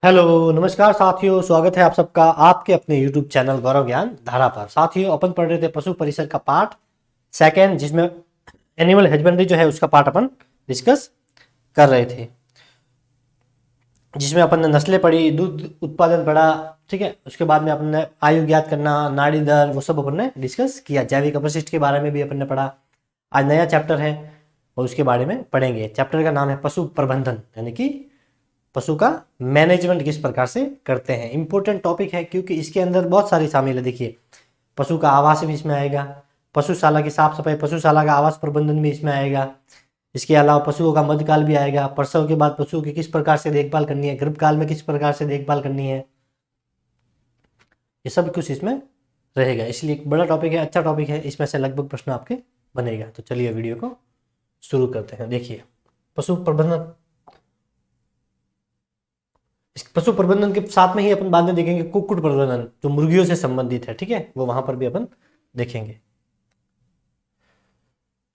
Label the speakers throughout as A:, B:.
A: Hello नमस्कार साथियों, स्वागत है आप सबका आपके अपने YouTube चैनल गौरव ज्ञान धारा पर। साथियों, अपन पढ़ रहे थे पशु परिसर का पार्ट सेकंड, जिसमें एनिमल हस्बेंड्री जो है उसका पार्ट अपन डिस्कस कर रहे थे, जिसमें अपन ने नस्लें पढ़ी, दूध उत्पादन पढ़ा। ठीक है, उसके बाद में अपन ने आयु ज्ञात करना, नाड़ी दर, वो सब अपन ने डिस्कस किया। जैविक अपशिष्ट के बारे में भी अपन ने पढ़ा। आज नया चैप्टर है और उसके बारे में पढ़ेंगे। चैप्टर का नाम है पशु प्रबंधन, यानी कि पशु का मैनेजमेंट किस प्रकार से करते हैं। इंपॉर्टेंट टॉपिक है क्योंकि इसके अंदर बहुत सारी शामिल है। देखिए, पशु का आवास भी इसमें आएगा, पशुशाला की साफ सफाई, पशुशाला का आवास प्रबंधन भी इसमें आएगा। इसके अलावा पशुओं का मध्यकाल भी आएगा, प्रसव के बाद पशुओं की किस प्रकार से देखभाल करनी है, गर्भकाल में किस प्रकार से देखभाल करनी है, ये सब कुछ इसमें रहेगा। इसलिए एक बड़ा टॉपिक है, अच्छा टॉपिक है। इसमें से लगभग प्रश्न आपके बनेगा। तो चलिए वीडियो को शुरू करते हैं। देखिए, पशु प्रबंधन, पशु प्रबंधन के साथ में ही अपन बाद में देखेंगे कुक्कुट प्रबंधन, जो मुर्गियों से संबंधित है। ठीक है, वो वहां पर भी अपन देखेंगे।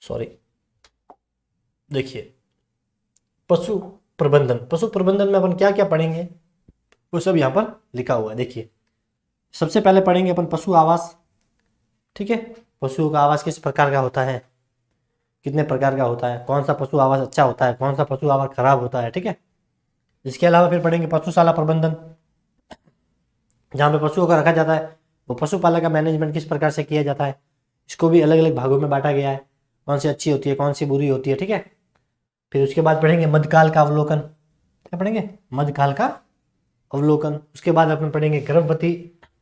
A: सॉरी, देखिए, पशु पशु प्रबंधन में अपन क्या क्या पढ़ेंगे वो सब यहाँ पर लिखा हुआ है। देखिए, सबसे पहले पढ़ेंगे अपन पशु आवास। ठीक है, पशुओं का आवास किस प्रकार का होता है, कितने प्रकार का होता है, कौन सा पशु आवास अच्छा होता है, कौन सा पशु आवास खराब होता है। ठीक है, इसके अलावा फिर पढ़ेंगे पशुशाला प्रबंधन, जहाँ पे पशुओं का रखा जाता है, वो पशुपालक का मैनेजमेंट किस प्रकार से किया जाता है। इसको भी अलग अलग भागों में बांटा गया है, कौन सी अच्छी होती है, कौन सी बुरी होती है। ठीक है, फिर उसके बाद पढ़ेंगे मध्यकाल का अवलोकन। क्या पढ़ेंगे? मध्यकाल का अवलोकन। उसके बाद अपन पढ़ेंगे गर्भवती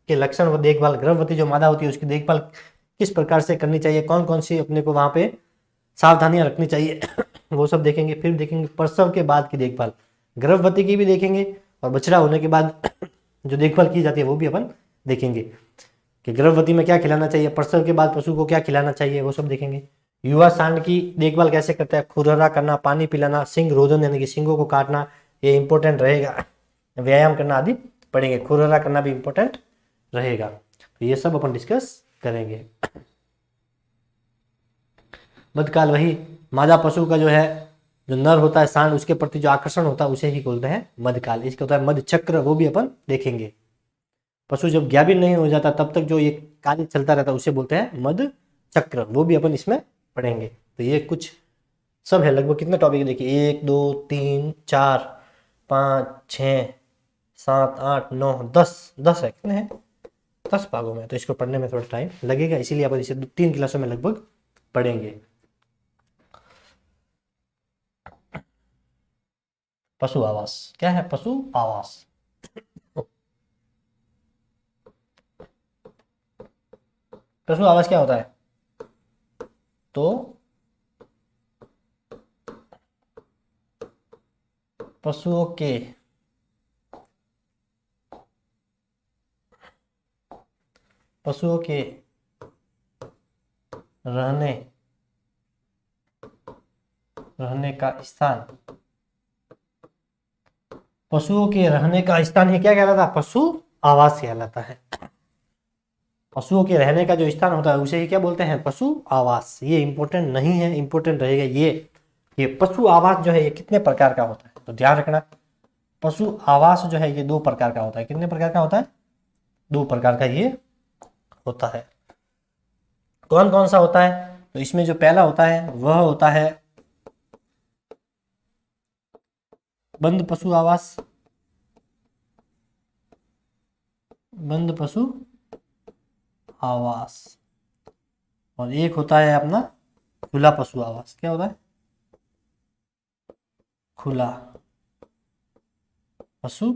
A: के लक्षण व देखभाल। गर्भवती जो मादा होती है उसकी देखभाल किस प्रकार से करनी चाहिए, कौन कौन सी अपने को वहाँ पे सावधानियां रखनी चाहिए वो सब देखेंगे। फिर देखेंगे प्रसव के बाद की देखभाल, गर्भवती की भी देखेंगे और बछड़ा होने के बाद जो देखभाल की जाती है वो भी अपन देखेंगे कि गर्भवती में क्या खिलाना चाहिए, प्रसव के बाद पशु को क्या खिलाना चाहिए, वो सब देखेंगे। युवा सांड की देखभाल कैसे करता है, खुरहरा करना, पानी पिलाना, सिंग रोधन यानी कि सिंगों को काटना, ये इंपॉर्टेंट रहेगा। व्यायाम करना आदि पढ़ेंगे, खुरहरा करना भी इंपॉर्टेंट रहेगा। तो ये सब अपन डिस्कस करेंगे। मध्यकाल, वही मादा पशु का जो है, जो नर होता है सांड, उसके प्रति जो आकर्षण होता है उसे ही बोलते हैं मध्यकाल। इसका होता है मध्य चक्र, वो भी अपन देखेंगे। पशु जब ज्ञाबिल नहीं हो जाता तब तक जो ये कार्य चलता रहता है उसे बोलते हैं मध्य चक्र, वो भी अपन इसमें पढ़ेंगे। तो ये कुछ सब है। लगभग कितने टॉपिक देखिए, 1 2 3 4 5 6 7 8 9 10 है। कितने हैं? 10 भागों में। तो इसको पढ़ने में थोड़ा टाइम लगेगा, इसीलिए अपन इसे 3 क्लासों में लगभग पढ़ेंगे। पशु आवास क्या है? पशु आवास, पशु आवास क्या होता है? तो पशुओं के रहने रहने का स्थान, पशुओं के रहने का स्थान ये क्या कहलाता है? पशु आवास कहलाता है। पशुओं के रहने का जो स्थान होता है उसे ही क्या बोलते हैं? पशु आवास। ये इंपॉर्टेंट नहीं है, इंपॉर्टेंट रहेगा ये पशु आवास जो है ये कितने प्रकार का होता है, तो ध्यान रखना। पशु आवास जो है ये 2 प्रकार का होता है। कितने प्रकार का होता है? 2 प्रकार का ये होता है। कौन कौन सा होता है? तो इसमें जो पहला होता है वह होता है बंद पशु आवास, बंद पशु आवास। और एक होता है अपना खुला पशु आवास। क्या होता है? खुला पशु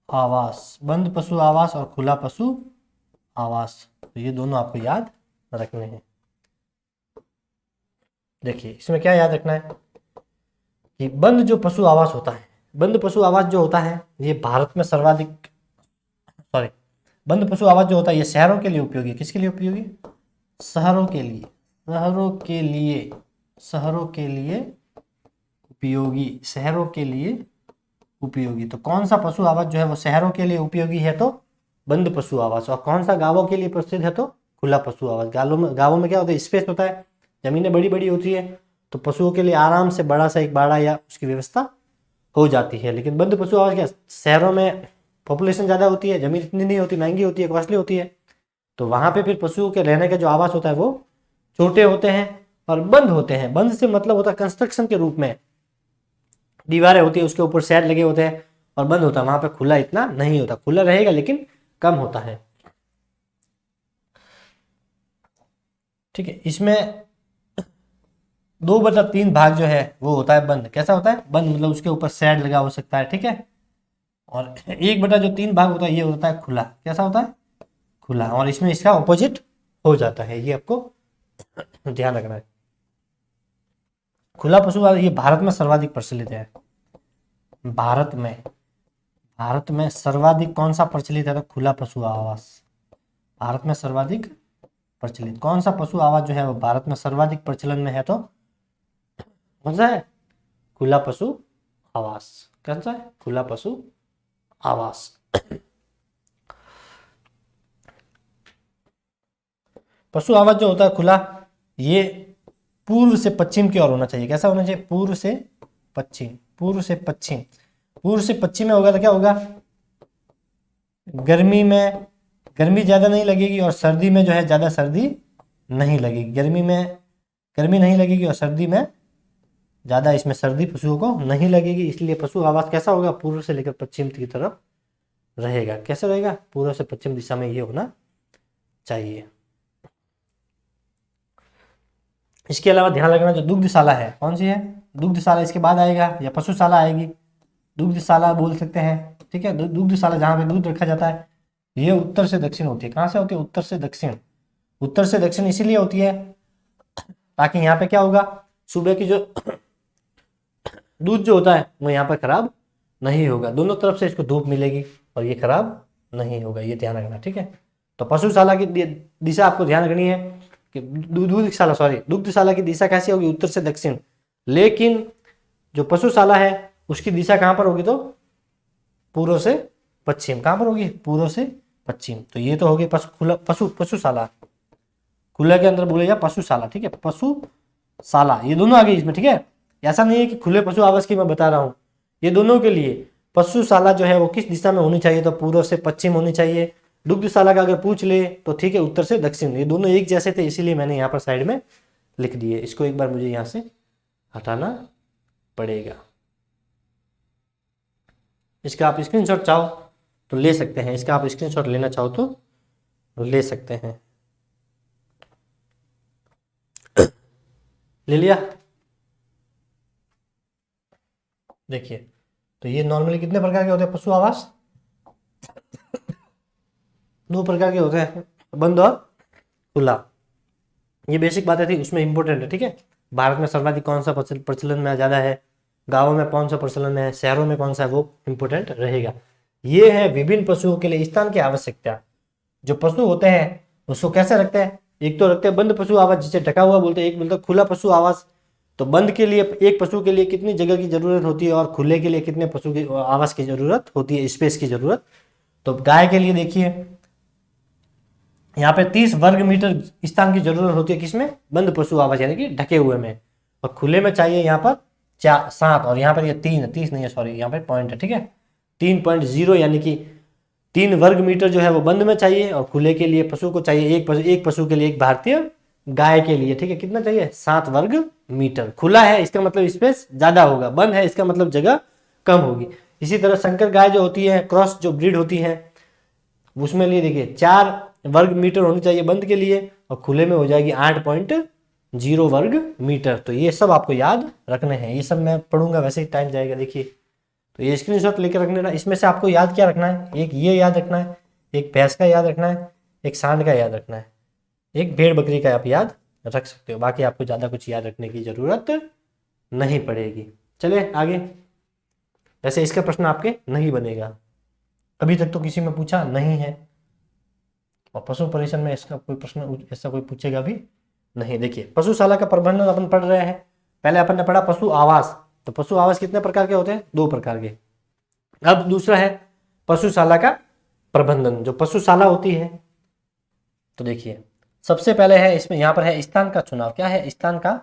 A: आवास, बंद पशु आवास और खुला पशु आवास। तो ये दोनों आपको याद रखने हैं। देखिए, इसमें क्या याद रखना है कि बंद जो पशु आवास होता है, बंद पशु आवास जो होता है ये भारत में सर्वाधिक, सॉरी, बंद पशु आवास जो होता है ये शहरों के लिए उपयोगी है। किसके लिए उपयोगी? शहरों के लिए, शहरों के लिए, शहरों के लिए उपयोगी, शहरों के लिए उपयोगी। तो कौन सा पशु आवास जो है वो शहरों के लिए उपयोगी है? तो बंद पशु आवास। और कौन सा गांवों के लिए प्रसिद्ध है? तो खुला पशु आवास। गांवों में क्या होता है? स्पेस होता है, जमीनें बड़ी बड़ी होती है, तो पशुओं के लिए आराम से बड़ा सा एक बाड़ा या उसकी व्यवस्था हो जाती है। लेकिन बंद पशु आवास क्या, शहरों में पॉपुलेशन ज़्यादा होती है, ज़मीन इतनी नहीं होती, महंगी होती है, कॉस्टली होती है, तो वहाँ पे फिर पशुओं के रहने का जो आवास होता है वो छोटे होते हैं और बंद होते हैं। बंद से मतलब होता है कंस्ट्रक्शन के रूप में, दीवारें होती है, उसके ऊपर शेड लगे होते हैं, और बंद होता है वहाँ पे खुला इतना नहीं होता, खुला रहेगा लेकिन कम होता है। ठीक है, इसमें 2/3 भाग जो है वो होता है बंद। कैसा होता है बंद, मतलब उसके ऊपर शेड लगा हो सकता है, ठीक है। और 1/3 भाग होता है ये होता है खुला। कैसा होता है, खुला। और इसमें इसका ऑपोजिट हो जाता है, ये आपको ध्यान रखना है। खुला पशु आवास ये भारत में सर्वाधिक प्रचलित है। भारत में सर्वाधिक कौन सा प्रचलित है, तो खुला पशु आवास। भारत में सर्वाधिक प्रचलित कौन सा पशु आवास जो है वो भारत में सर्वाधिक प्रचलन में है, तो कौन सा है, खुला पशु आवास। कौन सा है, खुला पशु आवास। पशु आवास जो होता है खुला, ये पूर्व से पश्चिम की ओर होना चाहिए। कैसा होना चाहिए, पूर्व से पश्चिम, पूर्व से पश्चिम। पूर्व से पश्चिम में होगा तो क्या होगा, गर्मी में गर्मी ज़्यादा नहीं लगेगी और सर्दी में जो है ज़्यादा सर्दी नहीं लगेगी। गर्मी में गर्मी नहीं लगेगी और सर्दी में ज़्यादा इसमें सर्दी पशुओं को नहीं लगेगी। इसलिए पशु आवास कैसा होगा, पूर्व से लेकर पश्चिम की तरफ रहेगा। कैसे रहेगा, पूर्व से पश्चिम दिशा में ये होना चाहिए। इसके अलावा ध्यान रखना जो दुग्धशाला है, कौन सी है, दुग्धशाला इसके बाद आएगा या पशुशाला आएगी, दुग्धशाला बोल सकते हैं, ठीक है। दुग्धशाला जहाँ पे दूध रखा जाता है, ये उत्तर से दक्षिण होती है। कहाँ से होती है, उत्तर से दक्षिण। उत्तर से दक्षिण इसीलिए होती है ताकि यहाँ पे क्या होगा, सुबह की जो दूध जो होता है वो यहाँ पर खराब नहीं होगा, दोनों तरफ से इसको धूप मिलेगी और ये खराब नहीं होगा, ये ध्यान रखना, ठीक है। तो पशुशाला की दिशा आपको ध्यान रखनी है कि दुग्धशाला की दिशा कैसी होगी, उत्तर से दक्षिण। लेकिन जो पशुशाला है उसकी दिशा कहाँ पर होगी, तो पूर्व से पश्चिम। कहाँ पर होगी, पूर्व से पश्चिम। तो ये तो होगी पशुशाला, खुला के अंदर बोलेगा पशुशाला, ठीक है, पशुशाला, ये दोनों आ गई इसमें, ठीक है। ऐसा नहीं है कि खुले पशु आवास की मैं बता रहा हूँ, ये दोनों के लिए पशुशाला जो है वो किस दिशा में होनी चाहिए, तो पूर्व से पश्चिम होनी चाहिए। दुग्धशाला का अगर पूछ ले तो ठीक है, उत्तर से दक्षिण। ये दोनों एक जैसे थे इसीलिए मैंने यहाँ पर साइड में लिख दिए। इसको एक बार मुझे यहाँ से हटाना पड़ेगा। इसका आप स्क्रीनशॉट चाहो तो ले सकते हैं, इसका आप स्क्रीनशॉट लेना चाहो तो ले सकते हैं। ले लिया, देखिए। तो ये नॉर्मली कितने प्रकार के होते हैं पशु आवास, 2 प्रकार के होते हैं, बंद और खुला। ये बेसिक बातें थी, उसमें इंपॉर्टेंट है, ठीक है। भारत में सर्वाधिक कौन सा प्रचलन में ज़्यादा है, गाँवों में कौन सा प्रचलन में है, शहरों में कौन सा है, वो इंपॉर्टेंट रहेगा। ये है विभिन्न पशुओं के लिए स्थान की आवश्यकता। जो पशु होते हैं उसको कैसे रखते हैं, एक तो रखते हैं बंद पशु आवास जिसे ढका हुआ बोलते हैं, एक बोलते हैं खुला पशु आवास। तो बंद के लिए एक पशु के लिए कितनी जगह की जरूरत होती है और खुले के लिए कितने पशु की आवास की जरूरत होती है, स्पेस की जरूरत। तो गाय के लिए देखिए यहाँ पे 30 वर्ग मीटर स्थान की जरूरत होती है, किसमें, बंद पशु आवास यानी कि ढके हुए में। और खुले में चाहिए यहाँ पर 7, और यहाँ पर ये 30 नहीं है, सॉरी यहाँ पर पॉइंट है, ठीक है, 3.0 यानी कि 3 वर्ग मीटर जो है वो बंद में चाहिए, और खुले के लिए पशु को चाहिए एक पशु के लिए, एक भारतीय गाय के लिए, ठीक है, कितना चाहिए, 7 वर्ग मीटर। खुला है इसका मतलब स्पेस ज्यादा होगा, बंद है इसका मतलब जगह कम होगी। इसी तरह संकर गाय जो होती है, क्रॉस जो ब्रीड होती है, उसमें लिए देखिए 4 वर्ग मीटर होनी चाहिए बंद के लिए, और खुले में हो जाएगी 8.0 वर्ग मीटर। तो ये सब आपको याद रखने हैं, ये सब मैं पढ़ूंगा वैसे ही टाइम जाएगा, देखिए। तो ये स्क्रीनशॉट लेकर रखने ना, इसमें से आपको याद क्या रखना है, एक ये याद रखना है, एक भैंस का याद रखना है, एक सांड का याद रखना है, एक भेड़ बकरी का आप याद रख सकते हो। बाकी आपको ज़्यादा कुछ याद रखने की ज़रूरत नहीं पड़ेगी। चलिए आगे। वैसे इसका प्रश्न आपके नहीं बनेगा, अभी तक तो किसी में पूछा नहीं है, और पशु परिषद में इसका कोई प्रश्न ऐसा कोई पूछेगा भी नहीं। देखिए पशुशाला का प्रबंधन अपन पढ़ रहे हैं। पहले अपन ने पढ़ा पशु आवास। तो पशु आवास कितने प्रकार के होते हैं, 2 प्रकार के। अब दूसरा है पशुशाला का प्रबंधन, जो पशुशाला होती है। तो देखिए सबसे पहले है इसमें, यहाँ पर है स्थान का चुनाव। क्या है, स्थान का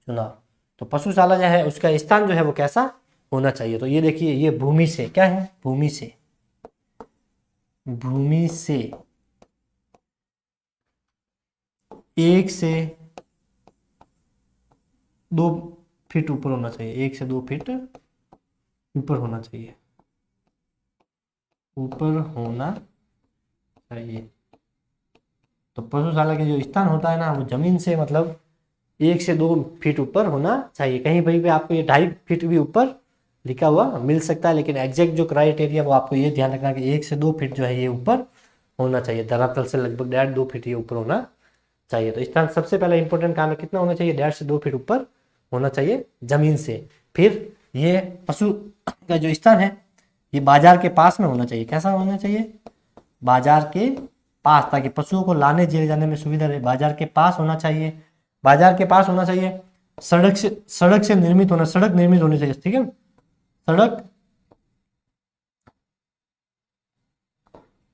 A: चुनाव। तो पशुशाला जो है उसका स्थान जो है वो कैसा होना चाहिए। तो ये देखिए, ये भूमि से क्या है, भूमि से, भूमि से 1 से 2 फीट ऊपर होना चाहिए, 1 से 2 फीट ऊपर होना चाहिए, ऊपर होना चाहिए। तो पशुशाला के जो स्थान होता है ना, वो जमीन से मतलब 1 से 2 फीट ऊपर होना चाहिए। कहीं कहीं पे आपको ये 2.5 फीट भी ऊपर लिखा हुआ मिल सकता है, लेकिन एग्जैक्ट जो क्राइटेरिया वो आपको ये ध्यान रखना कि 1 से 2 फीट जो है ये ऊपर होना चाहिए, धरातल से लगभग 1.5-2 फीट ये ऊपर होना चाहिए। तो स्थान सबसे पहला इंपॉर्टेंट काम है, कितना होना चाहिए, 1.5 से 2 फीट ऊपर होना चाहिए जमीन से। फिर ये पशु का जो स्थान है ये बाजार के पास में होना चाहिए। कैसा होना चाहिए, बाजार के पास, ताकि पशुओं को लाने ले जाने में सुविधा रहे। बाजार के पास होना चाहिए, बाजार के पास होना चाहिए। सड़क से निर्मित होना, सड़क निर्मित होनी चाहिए, ठीक है। सड़क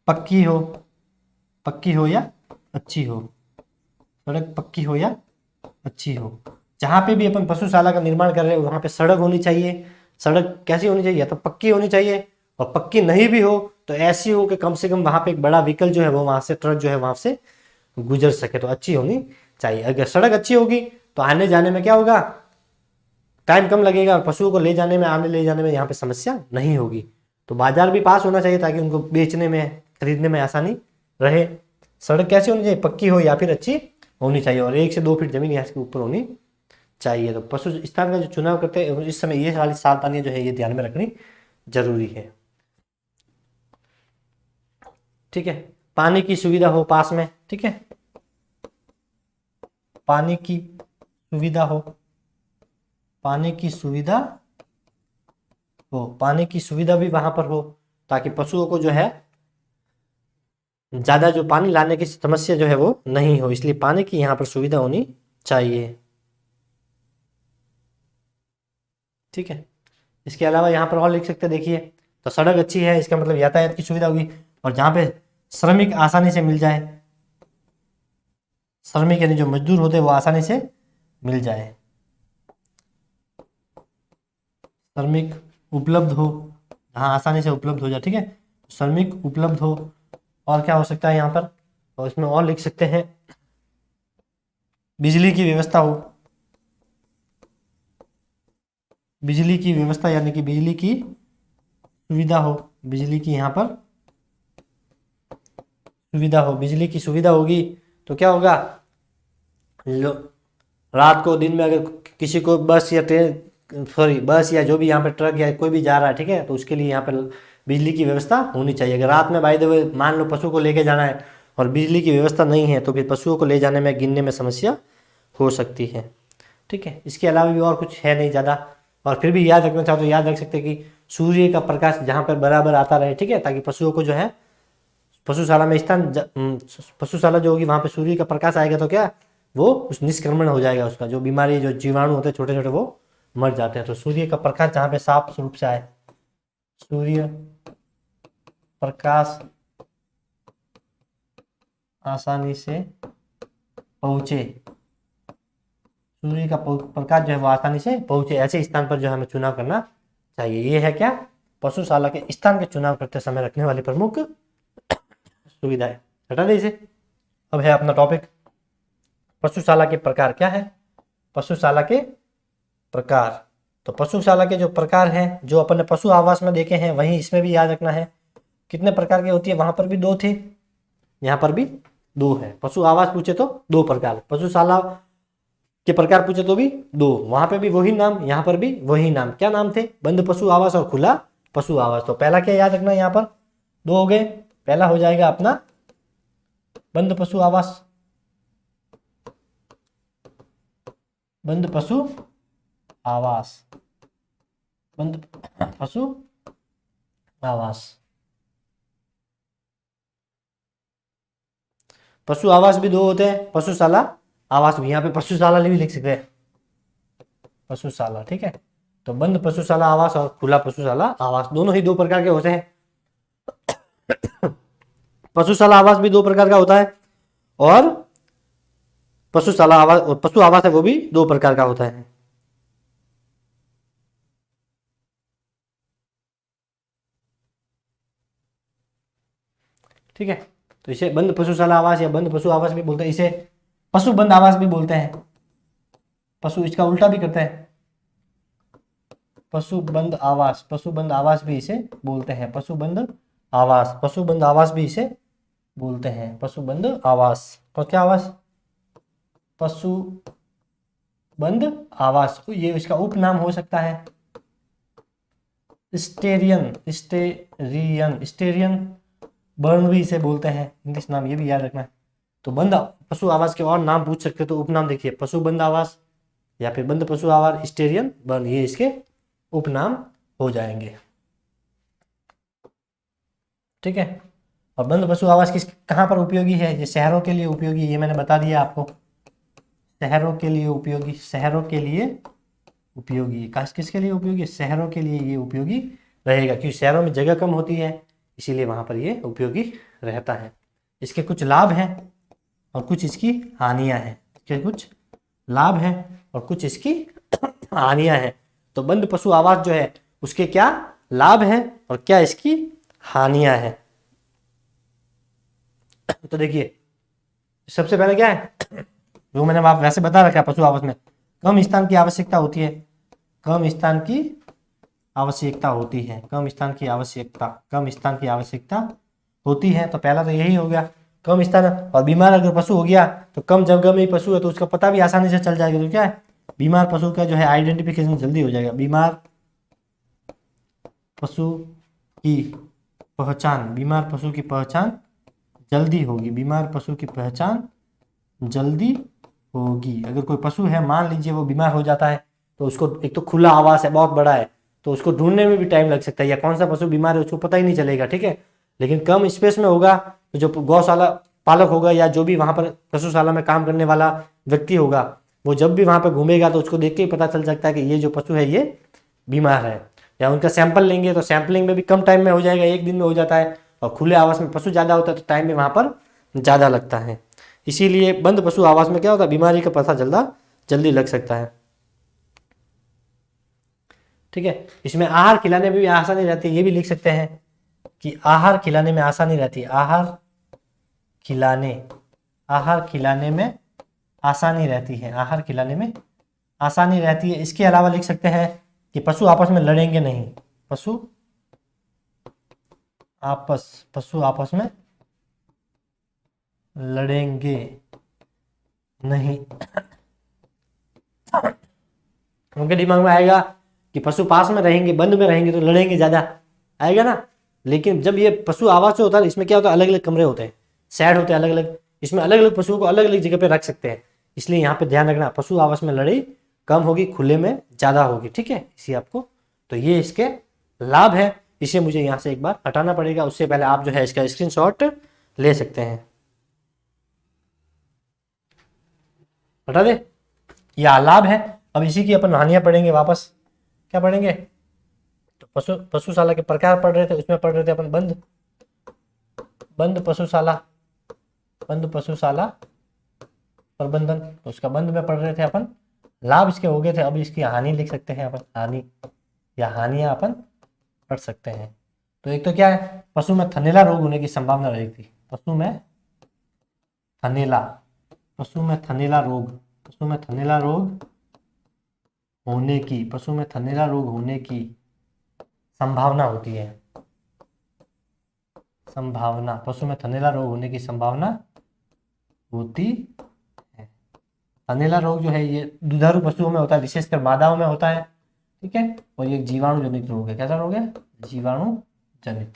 A: पक्की हो, पक्की हो या अच्छी हो, सड़क पक्की हो या अच्छी हो। जहां पे भी अपन पशुशाला का निर्माण कर रहे हैं वहां पे सड़क होनी चाहिए। सड़क कैसी होनी चाहिए, या तो पक्की होनी चाहिए, और पक्की नहीं भी हो तो ऐसी हो कि कम से कम वहां पे एक बड़ा व्हीकल जो है वो वहां से, ट्रक जो है वहां से गुजर सके, तो अच्छी होनी चाहिए। अगर सड़क अच्छी होगी तो आने जाने में क्या होगा, टाइम कम लगेगा, और पशुओं को ले जाने में, आने ले जाने में यहाँ पे समस्या नहीं होगी। तो बाजार भी पास होना चाहिए ताकि उनको बेचने में, खरीदने में आसानी रहे। सड़क कैसी होनी चाहिए, पक्की हो या फिर अच्छी होनी चाहिए, और 1 से 2 फीट जमीन यहाँ के ऊपर होनी चाहिए। तो पशु स्थान का जो चुनाव करते हैं इस समय ये सारी सावधानियां जो है ये ध्यान में रखनी जरूरी है, ठीक है। पानी की सुविधा हो पास में, ठीक है, पानी की सुविधा हो, पानी की सुविधा हो, पानी की सुविधा भी वहां पर हो, ताकि पशुओं को जो है ज्यादा जो पानी लाने की समस्या जो है वो नहीं हो, इसलिए पानी की यहाँ पर सुविधा होनी चाहिए, ठीक है। इसके अलावा यहाँ पर और लिख सकते हैं, देखिए, तो सड़क अच्छी है इसका मतलब यातायात की सुविधा होगी, और जहाँ पे श्रमिक आसानी से मिल जाए, श्रमिक यानी जो मजदूर होते हैं वो आसानी से मिल जाए, श्रमिक उपलब्ध हो, जहाँ आसानी से उपलब्ध हो जाए, ठीक है, श्रमिक उपलब्ध हो। और क्या हो सकता है यहाँ पर, और इसमें और लिख सकते हैं, बिजली की व्यवस्था हो, बिजली की व्यवस्था यानी कि बिजली की सुविधा हो, बिजली की यहाँ पर सुविधा हो, बिजली की सुविधा होगी तो क्या होगा, रात को, दिन में अगर किसी को बस या ट्रेन, सॉरी बस या जो भी यहाँ पे ट्रक या कोई भी जा रहा है, ठीक है, तो उसके लिए यहाँ पर बिजली की व्यवस्था होनी चाहिए। अगर रात में बाय द वे मान लो पशु को लेके जाना है और बिजली की व्यवस्था नहीं है तो फिर पशुओं को ले जाने में, गिनने में समस्या हो सकती है, ठीक है। इसके अलावा भी और कुछ है नहीं ज़्यादा, और फिर भी याद रखना चाहो तो याद रख सकते हैं कि सूर्य का प्रकाश जहाँ पर बराबर आता रहे, ठीक है, ताकि पशुओं को जो है, पशुशाला में स्थान, पशुशाला जो होगी वहाँ पे सूर्य का प्रकाश आएगा तो क्या, वो उस निष्क्रमण हो जाएगा, उसका जो बीमारी, जो जीवाणु होते हैं छोटे छोटे वो मर जाते हैं। तो सूर्य का प्रकाश जहाँ पे साफ रूप से आए, सूर्य प्रकाश आसानी से पहुँचे, सूर्य का प्रकाश जो है वो आसानी से पहुँचे, ऐसे स्थान पर जो हमें चुनाव करना चाहिए। ये है क्या, पशुशाला के स्थान के चुनाव करते समय रखने वाली प्रमुख सुविधाएं। हटा दे इसे। अब है अपना टॉपिक, पशुशाला के प्रकार। क्या है, पशुशाला के प्रकार। तो पशुशाला के जो प्रकार हैं, जो अपन ने पशु आवास में देखे हैं, वहीं इसमें भी याद रखना है कितने प्रकार की होती है। वहां पर भी 2 थे, यहाँ पर भी 2 है। पशु आवास पूछे तो 2 प्रकार, पशुशाला के प्रकार पूछे तो भी 2, वहां पे भी वही नाम, यहाँ पर भी वही नाम। क्या नाम थे, बंद पशु आवास और खुला पशु आवास। तो पहला क्या याद रखना, यहाँ पर 2 हो गए। पहला हो जाएगा अपना बंद पशु आवास, बंद पशु आवास, बंद पशु आवास। पशु आवास भी 2 होते हैं, पशुशाला आवास भी। यहाँ पे पशुशाला भी लिख सकते हैं, पशुशाला, ठीक है। तो बंद पशुशाला आवास और खुला पशुशाला आवास दोनों ही 2 प्रकार के होते हैं। पशुशाला आवास भी 2 प्रकार का होता है, और पशुशाला आवास, पशु आवास है वो भी 2 प्रकार का होता है। ठीक है, तो इसे बंद पशुशाला आवास या बंद पशु आवास भी बोलते हैं, इसे पशु बंद आवास भी बोलते हैं। पशु इसका उल्टा भी करते हैं, पशु बंद आवास, पशु बंद आवास भी इसे बोलते हैं, पशु बंद आवास, पशु बंद आवास भी इसे बोलते हैं, पशु बंद आवास। और क्या आवास? पशु बंद आवास, ये इसका उपनाम हो सकता है स्टेरियन, स्टेरियन, स्टेरियन बर्न भी इसे बोलते हैं, इंग्लिश नाम ये भी याद रखना है। तो बंद पशु आवास के और नाम पूछ सकते हो, तो उपनाम देखिए पशु बंद आवास या फिर बंद पशु आवास, स्टेरियन बर्न, ये इसके उपनाम हो जाएंगे। ठीक है, और बंद पशु आवास किस कहाँ पर उपयोगी है? ये शहरों के लिए उपयोगी, ये मैंने बता दिया आपको, शहरों के लिए उपयोगी, शहरों के लिए उपयोगी, किसके लिए उपयोगी? शहरों के लिए ये उपयोगी रहेगा, क्योंकि शहरों में जगह कम होती है, इसीलिए वहां पर ये उपयोगी रहता है। इसके कुछ लाभ हैं और कुछ इसकी हानियां हैं, इसके कुछ लाभ हैं और कुछ इसकी हानियां हैं। तो बंद पशु आवास जो है उसके क्या लाभ हैं और क्या इसकी हानियां हैं। तो देखिए सबसे पहले क्या है, जो मैंने आप वैसे बता रखा है, पशु आवास में कम स्थान की आवश्यकता होती है, कम स्थान की आवश्यकता होती है, कम स्थान की आवश्यकता, कम स्थान की आवश्यकता होती है। तो पहला तो यही हो गया, कम स्थान। और बीमार अगर पशु हो गया तो कम जगह में ही पशु है तो उसका पता भी आसानी से चल जाएगा। तो क्या है, बीमार पशु का जो है आइडेंटिफिकेशन जल्दी हो जाएगा, बीमार पशु की पहचान, बीमार पशु की पहचान जल्दी होगी, बीमार पशु की पहचान जल्दी होगी। अगर कोई पशु है, मान लीजिए वो बीमार हो जाता है, तो उसको एक तो खुला आवास है, बहुत बड़ा है, तो उसको ढूंढने में भी टाइम लग सकता है, या कौन सा पशु बीमार है उसको पता ही नहीं चलेगा। ठीक है, लेकिन कम स्पेस में होगा तो जो गौशाला पालक होगा या जो भी वहां पर पशुशाला में काम करने वाला व्यक्ति होगा, वो जब भी वहां पर घूमेगा तो उसको देख के ही पता चल सकता है कि ये जो पशु है ये बीमार है। या उनका सैंपल लेंगे तो सैंपलिंग में भी कम टाइम में हो जाएगा, एक दिन में हो जाता है। और खुले आवास में पशु ज़्यादा होता है तो टाइम भी वहाँ पर ज़्यादा लगता है। इसीलिए बंद पशु आवास में क्या होता है, बीमारी का पता जल्दी लग सकता है। ठीक है, इसमें आहार खिलाने में भी आसानी रहती है, ये भी लिख सकते हैं कि आहार खिलाने में आसानी रहती है, आहार खिलाने में आसानी रहती है, आहार खिलाने में आसानी रहती है। इसके अलावा लिख सकते हैं कि पशु आपस में लड़ेंगे नहीं, पशु आपस में लड़ेंगे नहीं। उनके दिमाग में आएगा कि पशु पास में रहेंगे, बंद में रहेंगे तो लड़ेंगे ज्यादा, आएगा ना। लेकिन जब ये पशु आवास होता है, इसमें क्या होता है, अलग अलग कमरे होते हैं, शेड होते हैं अलग अलग, इसमें अलग अलग पशुओं को अलग अलग जगह पे रख सकते हैं। इसलिए यहाँ पे ध्यान रखना, पशु आवास में लड़ाई कम होगी, खुले में ज्यादा होगी। ठीक है, इसी आपको, तो ये इसके लाभ है। इसे मुझे यहाँ से एक बार हटाना पड़ेगा, उससे पहले आप जो है इसका स्क्रीनशॉट ले सकते हैं। हटा दे, यह लाभ है। अब इसी की अपन हानियां पढ़ेंगे वापस। क्या पढ़ेंगे, तो पशुशाला के प्रकार पढ़ रहे थे, उसमें पढ़ रहे थे अपन बंद पशुशाला प्रबंधन, तो उसका बंद में पढ़ रहे थे अपन, लाभ इसके हो गए थे। अब इसकी हानि लिख सकते हैं अपन, हानि या हानियां अपन पढ़ सकते हैं। तो एक तो क्या है, पशु में थनैला रोग होने की संभावना रहेगी, पशु में थनैला रोग होने की संभावना होती है, पशु में थनैला रोग होने की संभावना होती है। थनैला रोग जो है ये दुधारू पशुओं में होता है, विशेषकर मादाओं में होता है। ठीक है, और ये जीवाणु जनित रोग है। कैसा रोग है, जीवाणु जनित।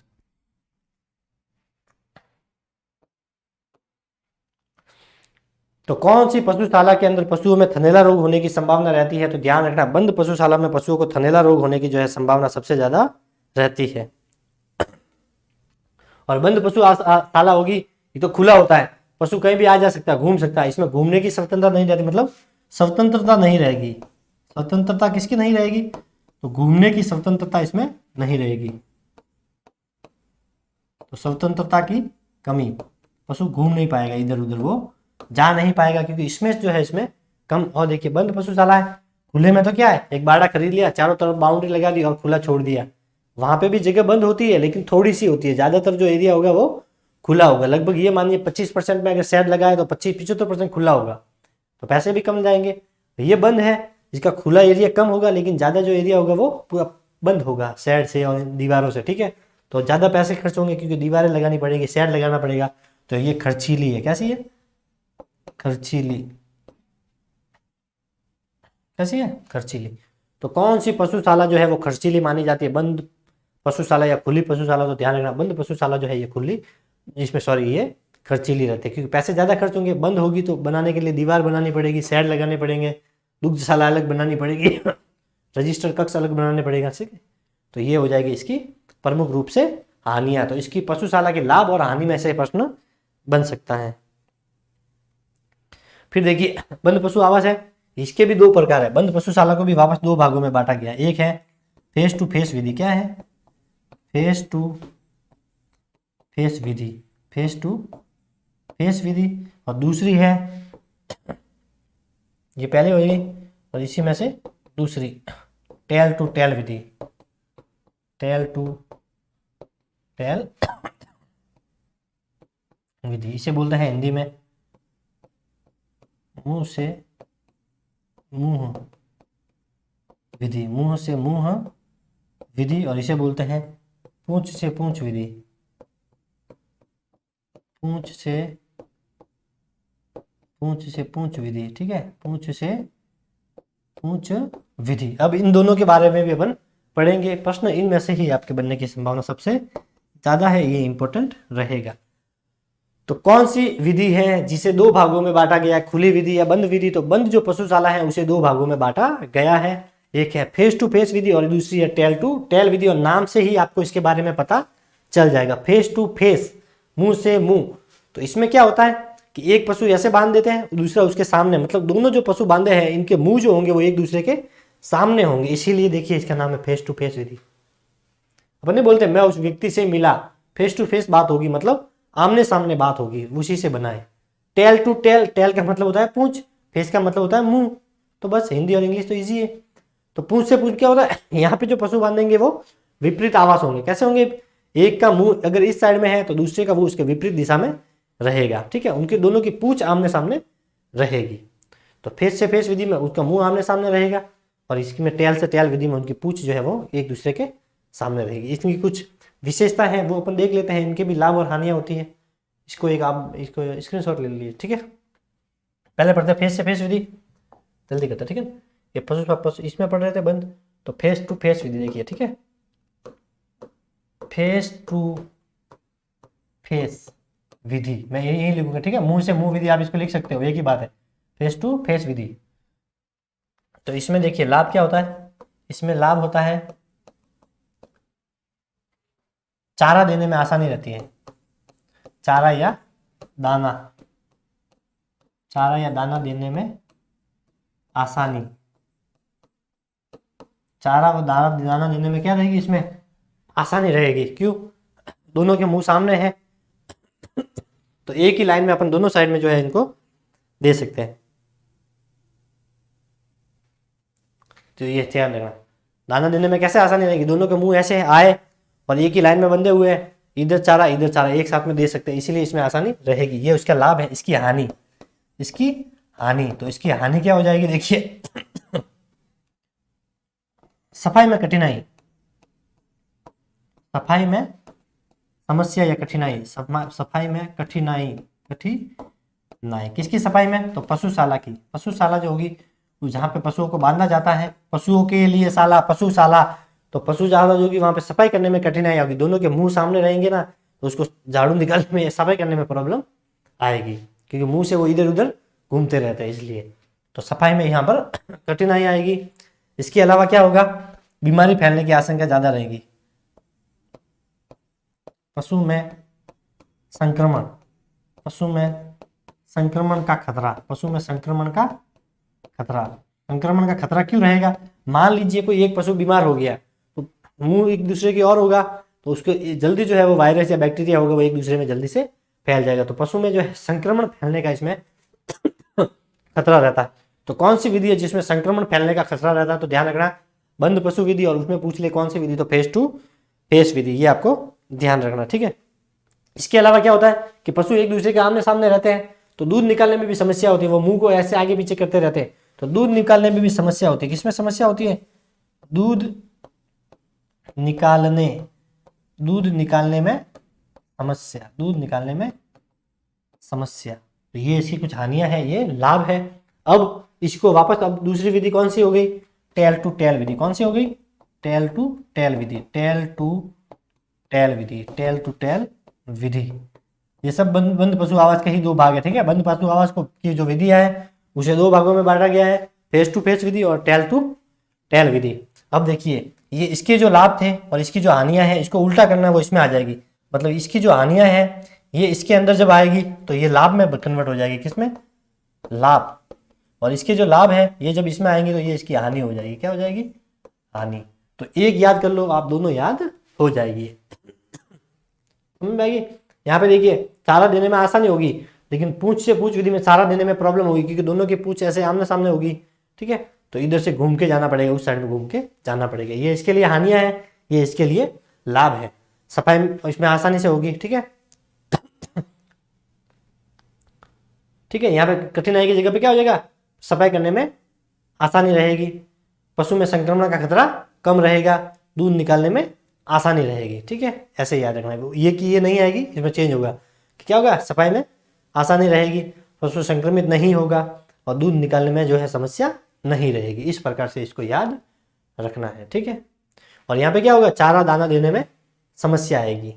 A: तो कौन सी पशुशाला के अंदर पशुओं में थनैला रोग होने की संभावना रहती है, तो ध्यान रखना, बंद पशुशाला में पशुओं को थनैला रोग होने की जो है संभावना सबसे ज्यादा रहती है। और बंद पशुशाला होगी, ये तो खुला होता है, पशु कहीं भी आ जा सकता है, घूम सकता है, इसमें घूमने की स्वतंत्रता नहीं रहती, मतलब स्वतंत्रता नहीं रहेगी। स्वतंत्रता किसकी नहीं रहेगी, तो घूमने की स्वतंत्रता इसमें नहीं रहेगी। तो स्वतंत्रता की कमी, पशु घूम नहीं पाएगा, इधर उधर वो जा नहीं पाएगा, क्योंकि स्पेस जो है इसमें कम। और देखिए बंद पशुशाला है, खुले में तो क्या है, एक बाड़ा खरीद लिया, चारों तरफ बाउंड्री लगा दी और खुला छोड़ दिया, वहां पे भी जगह बंद होती है लेकिन थोड़ी सी होती है, ज्यादातर जो एरिया होगा वो खुला होगा। लगभग ये मानिए 25% में अगर शेड लगा है तो 75% खुला होगा, तो पैसे भी कम जाएंगे। तो ये बंद है, इसका खुला एरिया कम होगा, लेकिन ज़्यादा जो एरिया होगा वो पूरा बंद होगा शेड से और दीवारों से, ठीक है। तो ज़्यादा पैसे खर्च होंगे क्योंकि दीवारें लगानी पड़ेगी, शेड लगाना पड़ेगा। तो ये खर्चीली है। कैसी है? खर्चीली। कैसी है? खर्चीली। तो कौन सी पशुशाला जो है वो खर्चीली मानी जाती है? बंद पशुशाला या खुली पशुशाला? तो ध्यान रखना, बंद पशुशाला जो है ये खुली, इसमें सॉरी ये खर्चीली रहते हैं, क्योंकि पैसे ज़्यादा खर्च होंगे। बंद होगी तो बनाने के लिए दीवार बनानी पड़ेगी, शेड लगाने पड़ेंगे, दुग्धशाला अलग बनानी पड़ेगी रजिस्टर कक्ष अलग बनाने पड़ेगा, ठीक है। तो ये हो जाएगी इसकी प्रमुख रूप से हानियां। तो इसकी पशुशाला के लाभ और हानि में से प्रश्न बन सकता है। फिर देखिए बंद पशु आवास है, इसके भी दो प्रकार है। बंद पशुशाला को भी वापस दो भागों में बांटा गया। एक है फेस टू फेस विधि। क्या है? फेस टू फेस विधि। फेस टू फेस विधि। और दूसरी है, ये पहले होगी और इसी में से दूसरी, tail to tell Vidhi. Tell to tell विधि, इसे बोलते हैं हिंदी में मुंह से मुंह विधि। मुंह से मुंह विधि, और इसे बोलते हैं पूंछ से पूंछ विधि। पूंछ से पूंछ विधि, ठीक है। पूंछ से पूंछ विधि। अब इन दोनों के बारे में भी अपन पढ़ेंगे। प्रश्न इनमें से ही आपके बनने की संभावना सबसे ज्यादा है, ये इंपॉर्टेंट रहेगा। तो कौन सी विधि है जिसे दो भागों में बांटा गया है? खुली विधि या बंद विधि? तो बंद जो पशुशाला है उसे दो भागों में बांटा गया है। एक है फेस टू फेस विधि और दूसरी है टेल टू टेल विधि। और नाम से ही आपको इसके बारे में पता चल जाएगा। फेस टू फेस, मुंह से मुंह। तो इसमें क्या होता है कि एक पशु ऐसे बांध देते हैं, दूसरा उसके सामने, मतलब दोनों जो पशु बांधे हैं इनके मुंह जो होंगे वो एक दूसरे के सामने होंगे, इसीलिए देखिए इसका नाम है फेस टू फेस विधि। अपन नहीं बोलते मैं उस व्यक्ति से मिला, फेस टू फेस बात होगी, मतलब आमने सामने बात होगी, उसी से बनाए। टेल टू टेल, टेल का मतलब होता है पूंछ, फेस का मतलब होता है मुंह। तो बस हिंदी और इंग्लिश तो इजी है। तो पूंछ से पूंछ क्या होता है? यहाँ पे जो पशु बांधेंगे वो विपरीत आवास होंगे। कैसे होंगे? एक का मुंह अगर इस साइड में है तो दूसरे का वो उसके विपरीत दिशा में रहेगा, ठीक है। उनके दोनों की पूंछ आमने सामने रहेगी। तो फेस से फेस विधि में उसका मुंह आमने सामने रहेगा, और इसमें टेल से टेल विधि में उनकी पूंछ जो है वो एक दूसरे के सामने रहेगी। इसकी कुछ विशेषता है वो अपन देख लेते हैं। इनके भी लाभ और हानियां होती है। इसको एक आप इसको स्क्रीनशॉट ले लीजिए, ठीक है। पहले पढ़ते हैं फेस से फेस विधि, जल्दी करते हैं, ठीक है। ये पशु इसमें पढ़ रहे थे बंद, तो फेस टू फेस विधि देखिए, ठीक है। फेस टू फेस विधि मैं यही लिखूंगा, ठीक है। मुंह से मुंह विधि आप इसको लिख सकते हो, एक ही बात है, फेस टू फेस विधि। तो इसमें देखिए लाभ क्या होता है? इसमें लाभ होता है चारा देने में आसानी रहती है। चारा या दाना, चारा या दाना देने में आसानी। चारा व दाना देने में क्या रहेगी? इसमें आसानी रहेगी। क्यों? दोनों के मुंह सामने है, तो एक ही लाइन में अपन दोनों साइड में जो है इनको दे सकते हैं। तो ये ध्यान रखना, दाना देने में कैसे आसानी रहेगी? दोनों के मुंह ऐसे आए और एक ही लाइन में बंधे हुए हैं, इधर चारा एक साथ में दे सकते हैं, इसीलिए इसमें आसानी रहेगी। ये उसका लाभ है। इसकी हानि, तो इसकी हानि क्या हो जाएगी? देखिए सफाई में कठिनाई, सफाई में समस्या या कठिनाई, सफाई में कठिनाई किसकी सफाई में? तो पशुशाला की। पशुशाला जो होगी जहाँ पे पशुओं को बांधा जाता है, पशुओं के लिए शाला, पशुशाला, तो पशुशाला जो होगी वहां पे सफाई करने में कठिनाई होगी। दोनों के मुंह सामने रहेंगे ना, तो उसको झाड़ू निकालने में, सफाई करने में प्रॉब्लम आएगी, क्योंकि मुंह से वो इधर उधर घूमते रहते हैं, इसलिए तो सफाई में यहाँ पर कठिनाई आएगी। इसके अलावा क्या होगा? बीमारी फैलने की आशंका ज्यादा रहेगी। पशु में संक्रमण का खतरा, संक्रमण का खतरा क्यों रहेगा? मान लीजिए कोई एक पशु बीमार हो गया, तो मुंह एक दूसरे की और होगा, तो उसको जल्दी जो है वो वायरस या बैक्टीरिया होगा, वो एक दूसरे में जल्दी से फैल जाएगा। तो पशु में जो है संक्रमण फैलने का इसमें खतरा रहता है। तो कौन सी विधि है जिसमें संक्रमण फैलने का खतरा रहता है? तो ध्यान रखना, बंद पशु विधि, और उसमें पूछ ले कौन सी विधि, तो फेस टू फेस विधि, ये आपको ध्यान रखना, ठीक है। इसके अलावा क्या होता है कि पशु एक दूसरे के आमने सामने रहते हैं तो दूध निकालने में भी समस्या होती है, वो मुंह को ऐसे आगे पीछे करते रहते हैं तो दूध निकालने में भी समस्या होती है। किसमें समस्या होती है? दूध निकालने, दूध निकालने में समस्या, दूध निकालने में समस्या। तो ये इसकी कुछ हानियां हैं, ये लाभ है। अब इसको वापस, अब दूसरी विधि कौन सी हो गई? टेल टू टेल विधि। कौन सी हो गई? Tail to tell Vidhi, tell to tell Vidhi, tell to tell विधि। ये सब बंद पशु आवास के ही दो भाग है, ठीक है। बंद पशु आवास को की जो विधि है उसे दो भागों में बांटा गया है, फेस टू फेस विधि और टेल टू टेल विधि। अब देखिए ये इसके जो लाभ थे और इसकी जो हानियां हैं, इसको उल्टा करना है वो इसमें आ जाएगी। मतलब इसकी जो हानियां हैं ये इसके अंदर जब आएगी तो ये लाभ में कन्वर्ट हो जाएगी। किसमें? लाभ। और इसके जो लाभ है ये जब इसमें आएंगे तो ये इसकी हानि हो जाएगी। क्या हो जाएगी? हानि। तो एक याद कर लो, आप दोनों याद हो जाएगी। समझ में आएगी? यहाँ पे देखिए चारा देने में आसानी होगी, लेकिन पूंछ से पूंछ विधि में चारा देने में प्रॉब्लम होगी, क्योंकि दोनों की पूंछ ऐसे आमने सामने होगी, ठीक है। तो इधर से घूम के जाना पड़ेगा, उस साइड में घूम के जाना पड़ेगा। ये इसके लिए हानियां है, ये इसके लिए लाभ है। सफाई इसमें आसानी से होगी, ठीक है। ठीक है, यहाँ पे कठिनाई की जगह पे क्या हो जाएगा? सफाई करने में आसानी रहेगी, पशु में संक्रमण का खतरा कम रहेगा, दूध निकालने में आसानी रहेगी, ठीक है। ऐसे याद रखना है। ये कि ये नहीं आएगी, इसमें चेंज होगा कि क्या होगा? सफाई में आसानी रहेगी, पशु संक्रमित नहीं होगा और दूध निकालने में जो है समस्या नहीं रहेगी। इस प्रकार से इसको याद रखना है, ठीक है। और यहाँ पे क्या होगा? चारा दाना देने में समस्या आएगी।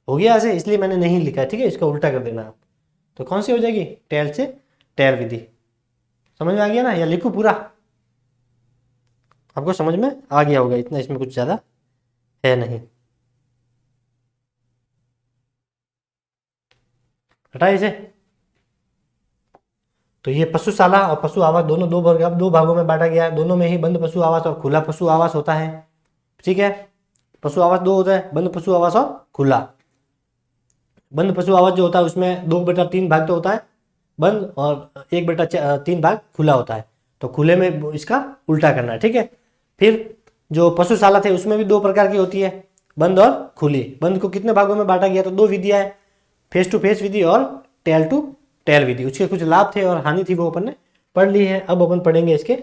A: हो गया ऐसे, इसलिए मैंने नहीं लिखा, ठीक है। इसको उल्टा कर देना आप। तो कौन सी हो जाएगी? टेल से टेल विधि। समझ में आ गया ना? या लिखो पूरा? आपको समझ में आ गया होगा, इतना इसमें कुछ ज़्यादा है नहीं। हटाइए इसे। तो ये पशुशाला और पशु आवास दोनों दो भागों में बांटा गया है। दोनों में ही बंद पशु आवास और खुला पशु आवास होता है, ठीक है। पशु आवास दो होता है, बंद पशु आवास और खुला। बंद पशु आवास जो होता है उसमें 2/3 भाग तो होता है बंद और 1/3 भाग खुला होता है। तो खुले में इसका उल्टा करना है, ठीक है। फिर जो पशुशाला थे उसमें भी दो प्रकार की होती है, बंद और खुली। बंद को कितने भागों में बांटा गया? तो दो विधियां है, फेस टू फेस विधि और टेल टू टेल विधि। उसके कुछ लाभ थे और हानि थी, वो अपन ने पढ़ ली है। अब अपन पढ़ेंगे इसके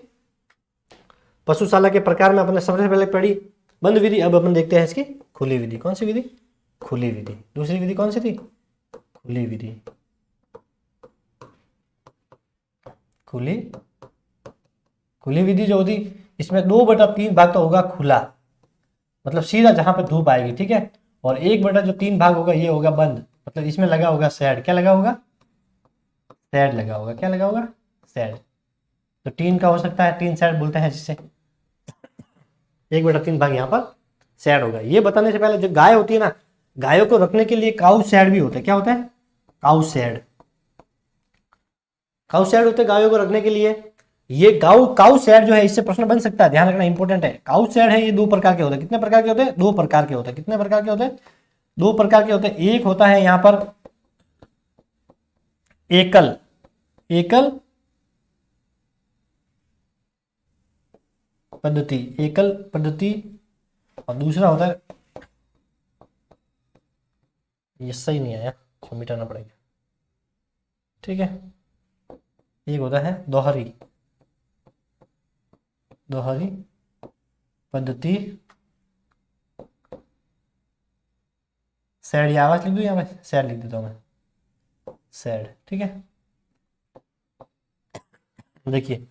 A: पशुशाला के प्रकार में। अपन ने सबसे पहले पढ़ी बंद विधि, अब अपन देखते हैं इसकी खुली विधि। कौन सी विधि? खुली विधि। दूसरी विधि कौन सी थी? खुली विधि। खुली विधि जो होती इसमें 2/3 भाग तो होगा खुला, मतलब सीधा जहां पे धूप आएगी, ठीक है। और 1/3 भाग होगा ये होगा बंद, मतलब इसमें लगा होगा शेड। क्या लगा होगा? शेड लगा होगा। क्या लगा होगा? शेड। तो टीन का हो सकता है, टीन शेड बोलते हैं जिसे। 1/3 भाग यहाँ पर शेड होगा। ये बताने से पहले जो गाय होती है ना, गायों को रखने के लिए काउ शेड भी होते हैं। क्या होता है? Cow shade. काउ शेड होते हैं गायों को रखने के लिए। ये काउ शेड जो है, इससे प्रश्न बन सकता है, ध्यान रखना इंपॉर्टेंट है। काउ शेड है ये दो प्रकार के होते हैं। कितने प्रकार के होते हैं? दो प्रकार के होते हैं। कितने प्रकार के होते हैं? दो प्रकार के होते हैं। एक होता है यहां पर एकल पद्धति, एकल पद्धति। और दूसरा होता है, ये सही नहीं आया, इसको मिटाना पड़ेगा, ठीक है। एक होता है दोहरी पद्धति। सैड या आवाज लिख दूं, यहाँ पे सैड लिख देता हूं मैं, सैड, ठीक है। देखिए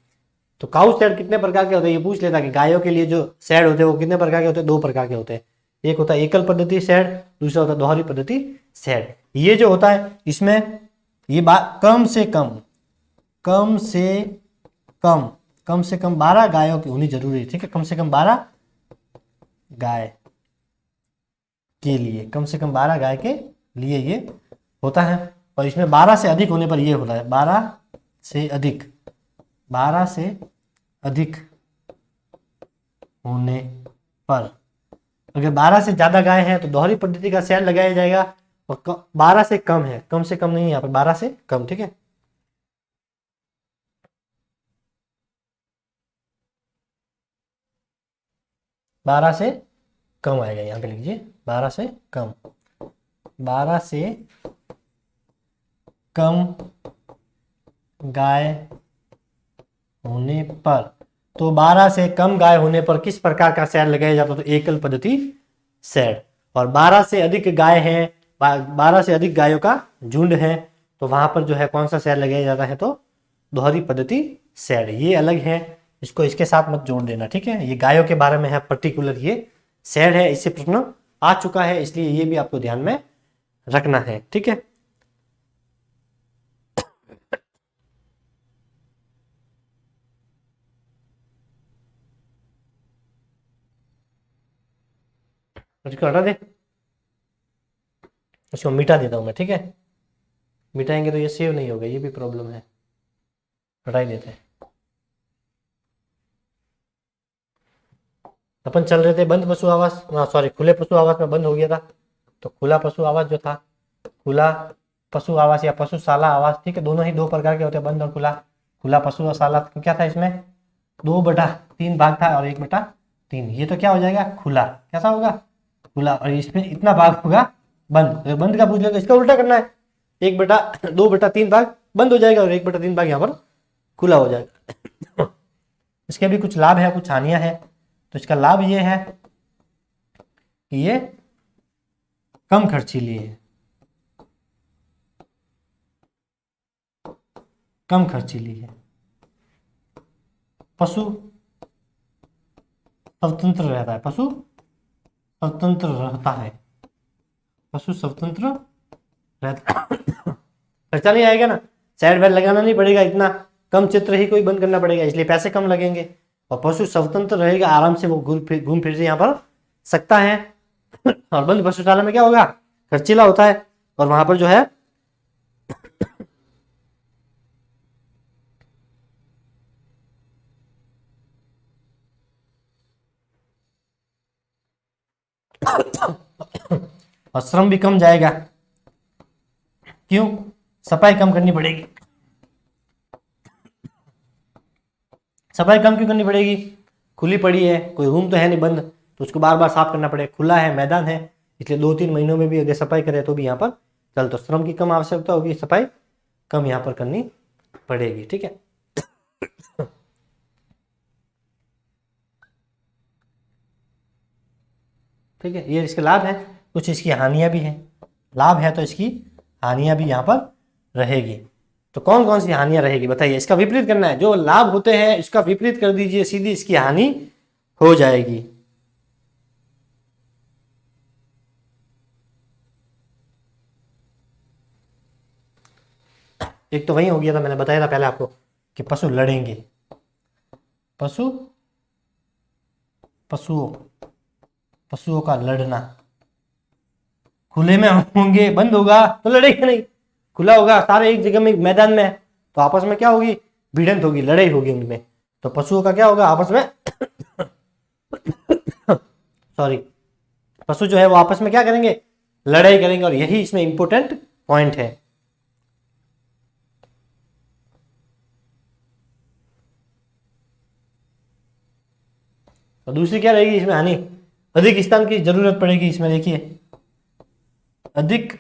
A: तो काउ सैड कितने प्रकार के होते हैं ये पूछ लेता है कि गायों के लिए जो सैड होते हैं वो कितने प्रकार के होते हैं? दो प्रकार के होते हैं। एक होता है एकल पद्धति सैड, दूसरा होता है दोहरी पद्धति सैड। ये जो होता है इसमें ये बात कम से कम 12 गायों की होनी जरूरी है, ठीक है। कम से कम 12 गाय के लिए, कम से कम 12 गाय के लिए ये होता है। और इसमें 12 से अधिक होने पर ये होता है, 12 से अधिक होने पर। अगर 12 से ज्यादा गाय है तो दोहरी पद्धति का सैड लगाया जाएगा। और 12 से कम है, कम से कम नहीं, यहाँ पर 12 से कम, ठीक है। बारह से कम आएगा, यहाँ पे लिखिए 12 से कम। 12 से कम गाय होने पर, तो 12 से कम गाय होने पर किस प्रकार का शैड लगाया जाता है? तो एकल पद्धति शैड। और 12 से अधिक गाय है, 12 से अधिक गायों का झुंड है, तो वहां पर जो है कौन सा शैड लगाया जाता है? तो दोहरी पद्धति शैड। ये अलग है, इसको इसके साथ मत जोड़ देना, ठीक है। ये गायों के बारे में है, पर्टिकुलर ये शैड है, इससे प्रश्न आ चुका है, इसलिए ये भी आपको ध्यान में रखना है, ठीक है। इसको हटा दे, इसको मिटा देता हूं मैं, ठीक है। मिटाएंगे तो ये सेव नहीं होगा, ये भी प्रॉब्लम है, हटा ही देते हैं। अपन चल रहे थे बंद पशु आवास, सॉरी खुले पशु आवास में बंद हो गया था। तो खुला पशु आवास जो था, खुला पशु आवास या पशुशाला आवास, ठीक है, दोनों ही दो प्रकार के होते हैं, बंद और खुला। खुला पशु और शाला क्या था? इसमें 2/3 भाग था और 1/3। ये तो क्या हो जाएगा? खुला। कैसा होगा? खुला। और इसमें इतना भाग होगा बंद। अगर बंद का पूछ लेगा, इसका उल्टा करना है, 2/3 भाग बंद हो जाएगा और 1/3 भाग यहाँ पर खुला हो जाएगा। इसके भी कुछ लाभ है, कुछ हानियां हैं। तो इसका लाभ ये है कि ये कम खर्चीली है, कम खर्चीली है। पशु स्वतंत्र रहता है, पशु स्वतंत्र रहता है, पशु स्वतंत्र रहता खर्चा नहीं आएगा ना, साइड बैड लगाना नहीं पड़ेगा, इतना कम चित्र ही कोई बंद करना पड़ेगा, इसलिए पैसे कम लगेंगे। और पशु स्वतंत्र रहेगा, आराम से वो घूम फिर से यहाँ पर सकता है। और बंद पशुशाला में क्या होगा? खर्चीला होता है, और वहां पर जो है और श्रम भी कम जाएगा। क्यों? सफाई कम करनी पड़ेगी। सफाई कम क्यों करनी पड़ेगी? खुली पड़ी है, कोई रूम तो है नहीं बंद, तो उसको बार बार साफ करना पड़ेगा। खुला है, मैदान है, इसलिए 2-3 महीनों में भी अगर सफाई करे तो भी यहाँ पर चल, तो श्रम की कम आवश्यकता होगी, सफाई कम यहाँ पर करनी पड़ेगी, ठीक है। ठीक है, ये इसके लाभ है, कुछ इसकी हानियां भी हैं। लाभ है तो इसकी हानियां भी यहाँ पर रहेगी। तो कौन कौन सी हानियां रहेगी बताइए? इसका विपरीत करना है, जो लाभ होते हैं इसका विपरीत कर दीजिए, सीधी इसकी हानि हो जाएगी। एक तो वही हो गया था, मैंने बताया था पहले आपको कि पशु लड़ेंगे, पशुओं का लड़ना। खुले में होंगे, बंद होगा तो लड़ेंगे नहीं, खुला होगा सारे एक जगह में मैदान में, तो आपस में क्या होगी? भिड़ंत होगी, लड़ाई होगी उनमें। तो पशुओं का क्या होगा? आपस में सॉरी, पशु जो है वो आपस में क्या करेंगे? लड़ाई करेंगे, और यही इसमें इंपॉर्टेंट पॉइंट है। और दूसरी क्या रहेगी इसमें हानि? अधिक स्थान की जरूरत पड़ेगी इसमें। देखिए, अधिक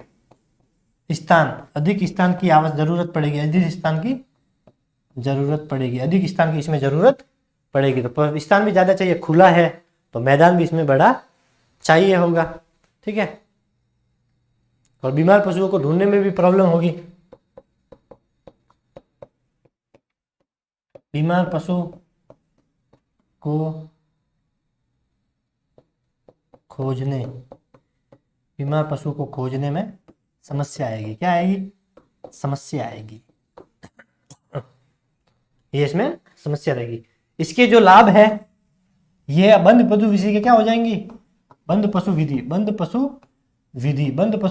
A: स्थान की जरूरत पड़ेगी, अधिक स्थान की जरूरत पड़ेगी, अधिक स्थान की इसमें जरूरत पड़ेगी। तो स्थान भी ज्यादा चाहिए, खुला है तो मैदान भी इसमें बड़ा चाहिए होगा, ठीक है। और बीमार पशुओं को ढूंढने में भी प्रॉब्लम होगी। बीमार पशु को खोजने में समस्या आएगी। क्या आएगी? समस्या आएगी। ये इसमें समस्या रहेगी। इसके जो लाभ है, ये बंद पशु विधि के क्या हो जाएंगी? बंद पशु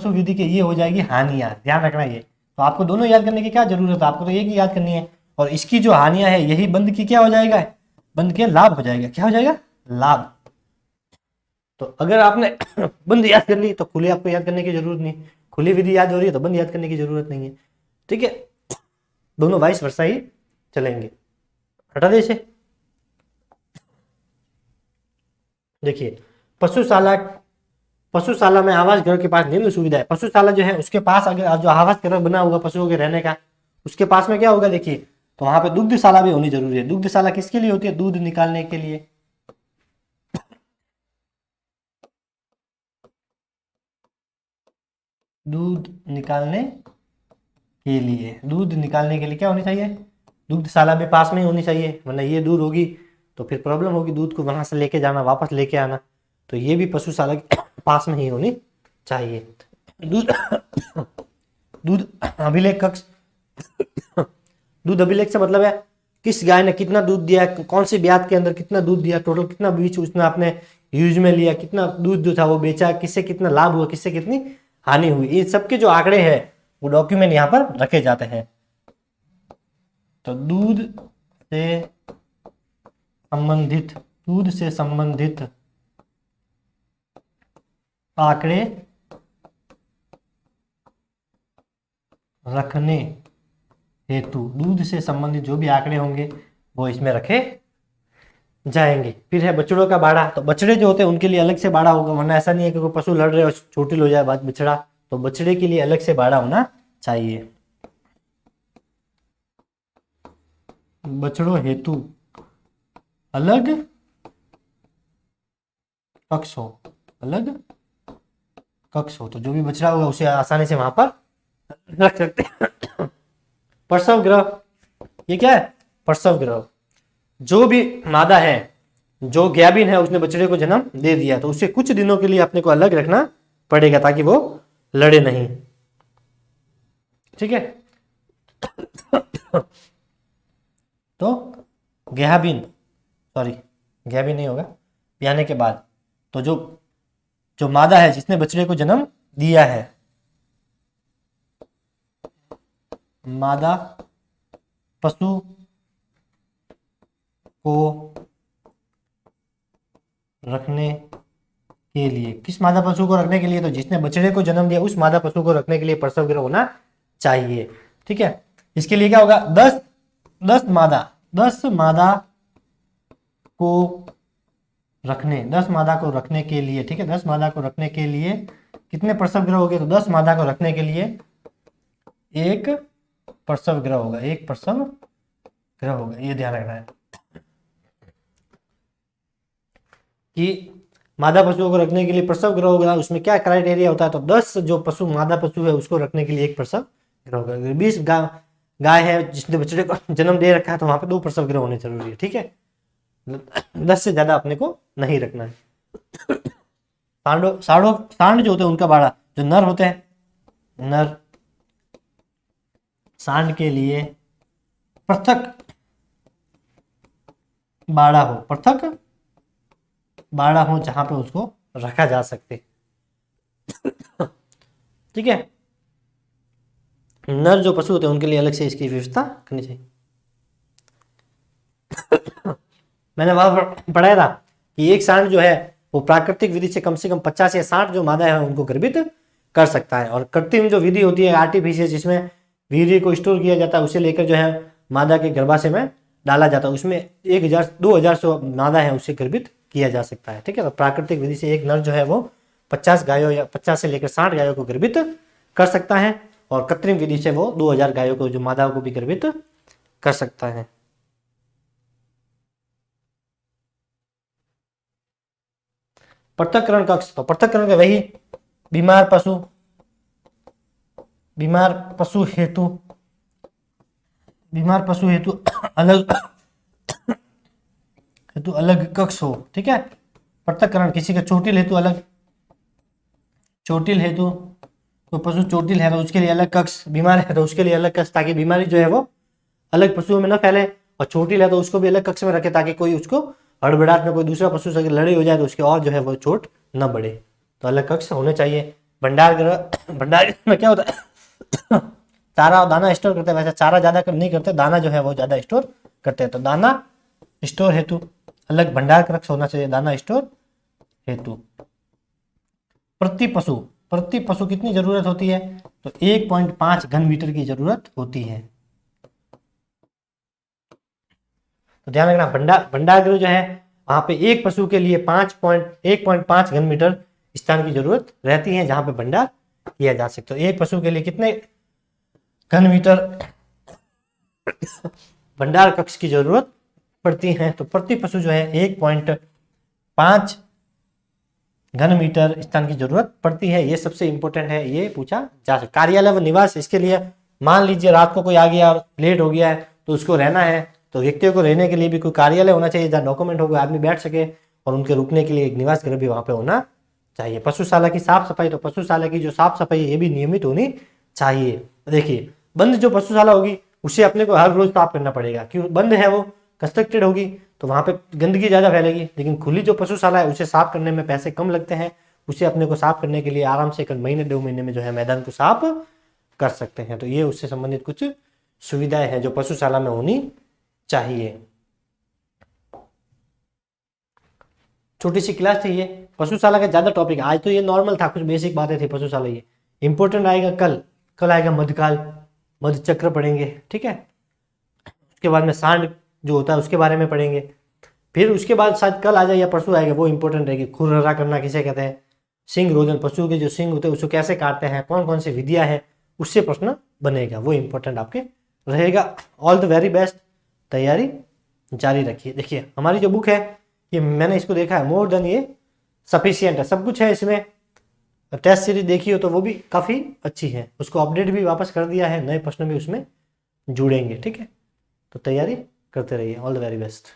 A: विधि के ये हो जाएगी हानियां। ध्यान रखना ये। तो आपको दोनों याद करने की क्या जरूरत है? आपको तो एक ही याद करनी है। और इसकी जो हानियां है, यही बंद की क्या हो जाएगा? बंद के लाभ हो जाएगा। क्या हो जाएगा? लाभ। तो अगर आपने बंद याद कर ली तो खुले आपको याद करने की जरूरत नहीं, खुली विधि याद हो रही है तो बंद याद करने की जरूरत नहीं है, ठीक है। दोनों वाइस वर्सा ही चलेंगे। हटा दे इसे। देखिए, पशुशाला पशुशाला में आवास गृह के पास निम्न सुविधा है। पशुशाला जो है उसके पास अगर जो आवास गृह बना होगा पशुओं के रहने का, उसके पास में क्या होगा देखिए, तो वहां पे दुग्धशाला भी होनी जरूरी है। दुग्धशाला किसके लिए होती है? दूध निकालने के लिए। दूध निकालने के लिए, दूध निकालने के लिए क्या होनी चाहिए? दुग्धशाला भी पास में ही होनी चाहिए, वरना ये दूर होगी तो फिर प्रॉब्लम होगी, दूध को वहां से लेके जाना, वापस लेके आना। तो ये भी पशुशाला के पास में ही होनी चाहिए। दूध दूध अभिलेख कक्ष, दूध अभिलेख से मतलब है किस गाय ने कितना दूध दिया, कौन सी ब्यात के अंदर कितना दूध दिया, टोटल कितना बीज उसने अपने यूज में लिया, कितना दूध जो था वो बेचा, किससे कितना लाभ हुआ, किससे कितनी हानि हुई, इन सबके जो आंकड़े हैं वो डॉक्यूमेंट यहाँ पर रखे जाते हैं। तो दूध से संबंधित आंकड़े रखने हेतु, दूध से संबंधित जो भी आंकड़े होंगे वो इसमें रखे जाएंगे। फिर है बछड़ों का बाड़ा। तो बछड़े जो होते हैं उनके लिए अलग से बाड़ा होगा, वरना ऐसा नहीं है कि कोई पशु लड़ रहे हो चोटिल हो जाए बाद बछड़ा, तो बछड़े के लिए अलग से बाड़ा होना चाहिए। बछड़ों हेतु अलग कक्ष हो, अलग कक्ष हो, तो जो भी बछड़ा होगा उसे आसानी से वहां पर रख सकते हैं। प्रसव गृह, ये क्या है? प्रसव गृह। जो भी मादा है, जो ज्ञाबिन है, उसने बछड़े को जन्म दे दिया तो उसे कुछ दिनों के लिए अपने को अलग रखना पड़ेगा ताकि वो लड़े नहीं। ठीक है। तो ज्ञाबिन, सॉरी ज्ञाबिन नहीं होगा, ब्याने के बाद, तो जो मादा है जिसने बछड़े को जन्म दिया है, मादा पशु को रखने के लिए, किस मादा पशु को रखने के लिए? तो जिसने बछड़े को जन्म दिया उस मादा पशु को रखने के लिए प्रसव गृह होना चाहिए। ठीक है। इसके लिए क्या होगा? 10 मादा को रखने, 10 मादा को रखने के लिए, ठीक है, 10 मादा को रखने के लिए कितने प्रसव गृह हो गए? तो 10 मादा को रखने के लिए एक प्रसव गृह होगा, एक प्रसव गृह होगा। ये ध्यान रखना है कि मादा पशुओं को रखने के लिए प्रसव गृह होगा। उसमें क्या क्राइटेरिया होता है? तो 10 जो पशु मादा पशु है उसको रखने के लिए एक प्रसव गृह होगा। 20 गाय है जिसने बछड़े को जन्म दे रखा है तो वहां पे 2 प्रसव गृह होने जरूरी है। ठीक है। 10 से ज्यादा अपने को नहीं रखना है। सांड जो होते हैं उनका बाड़ा, जो नर होते हैं, नर सांड के लिए पृथक बाड़ा हो, पृथक बाड़ा हो जहां पे उसको रखा जा सके। ठीक है। नर जो पशु होते हैं उनके लिए अलग से इसकी व्यवस्था करनी चाहिए। मैंने वहां पढ़ाया था कि एक सांड जो है वो प्राकृतिक विधि से कम 50 या 60 जो मादा है उनको गर्भित कर सकता है, और कृत्रिम जो विधि होती है आर्टिफिशियल, जिसमें वीर्य को स्टोर किया जाता है, उसे लेकर जो है मादा के गर्भाशय में डाला जाता है, उसमें 1000-2000 जो मादा है उसे गर्भित किया जा सकता है। ठीक है। तो प्राकृतिक विधि से एक नर जो है वो 50 गायों या 50 से लेकर 60 गायों को गर्भित कर सकता है, और कृत्रिम विधि से वो 2000 गायों को, जो मादाओं को भी गर्भित कर सकता है। पृथक्करण कक्ष, तो पृथक्करण का वही बीमार पशु हेतु अलग कक्ष हो। ठीक है। पृथक्करण, किसी का चोटिल हेतु अलग, चोटिल हेतु, तो पशु चोटिल है तो उसके लिए अलग कक्ष, बीमार है तो उसके लिए अलग कक्ष, ताकि बीमारी जो है वो अलग पशुओं में न फैले, और चोटिल है तो उसको भी अलग कक्ष में रखे ताकि कोई उसको हड़बड़ाहट में कोई दूसरा पशु से लड़ाई हो जाए तो उसके और जो है वो चोट न बढ़े। तो अलग कक्ष होने चाहिए। भंडार गृह में क्या होता है? चारा और दाना स्टोर करते हैं। वैसे चारा ज्यादा नहीं करते, दाना जो है वो ज्यादा स्टोर करते हैं। तो दाना स्टोर हेतु अलग भंडार कक्ष होना चाहिए, दाना स्टोर हेतु। प्रति पशु कितनी जरूरत होती है? तो 1.5 घन मीटर की जरूरत होती है। तो ध्यान रखना, भंडार गृह जो है वहां पे एक पशु के लिए 1.5 घन मीटर स्थान की जरूरत रहती है जहां पे भंडार किया जा सकता है। एक पशु के लिए कितने घन मीटर भंडार कक्ष की जरूरत पड़ती है? तो प्रति पशु जो है 1.5 घन मीटर स्थान की जरूरत पड़ती है। ये सबसे इंपॉर्टेंट है, ये पूछा जा सकता। कार्यालय व निवास, इसके लिए मान लीजिए रात को कोई आ गया और लेट हो गया है तो उसको रहना है, तो व्यक्तियों को रहने के लिए भी कोई कार्यालय होना चाहिए जहाँ डॉक्यूमेंट होगा, आदमी बैठ सके, और उनके रुकने के लिए एक निवास गृह भी वहां पे होना चाहिए। पशुशाला की साफ सफाई, तो पशुशाला की जो साफ सफाई है ये भी नियमित होनी चाहिए। देखिए बंद जो पशुशाला होगी उसे अपने को हर रोज साफ करना पड़ेगा, क्यों? बंद है वो, कंस्ट्रक्टेड होगी तो वहां पे गंदगी ज्यादा फैलेगी। लेकिन खुली जो पशुशाला है उसे साफ करने में पैसे कम लगते हैं, उसे अपने को साफ करने के लिए आराम से 1 महीने 2 महीने में जो है मैदान को साफ कर सकते हैं। तो ये उससे संबंधित कुछ सुविधाएं हैं जो पशुशाला में होनी चाहिए। छोटी सी क्लास थी ये, पशुशाला का ज्यादा टॉपिक, आज तो ये नॉर्मल था, कुछ बेसिक बातें थी पशुशाला। ये इंपॉर्टेंट आएगा कल आएगा मध्यकाल, मध्य चक्र पढ़ेंगे, ठीक है। उसके बाद में सांड जो होता है उसके बारे में पढ़ेंगे। फिर उसके बाद शायद कल आ जाए या परसों आएगा, वो इंपॉर्टेंट रहेगी। खुरहरा करना किसे कहते हैं? सिंह रोदन, पशु के जो सिंह होते हैं उसको कैसे काटते हैं, कौन कौन सी विधियां हैं, उससे प्रश्न बनेगा, वो इंपॉर्टेंट आपके रहेगा। ऑल द वेरी बेस्ट, तैयारी जारी रखिए। देखिए हमारी जो बुक है ये मैंने इसको देखा है, मोर देन ये सफिशियंट है, सब कुछ है इसमें। टेस्ट सीरीज देखी हो तो वो भी काफ़ी अच्छी है, उसको अपडेट भी वापस कर दिया है, नए प्रश्न भी उसमें जुड़ेंगे, ठीक है। तो तैयारी करते रहिए। All the very best.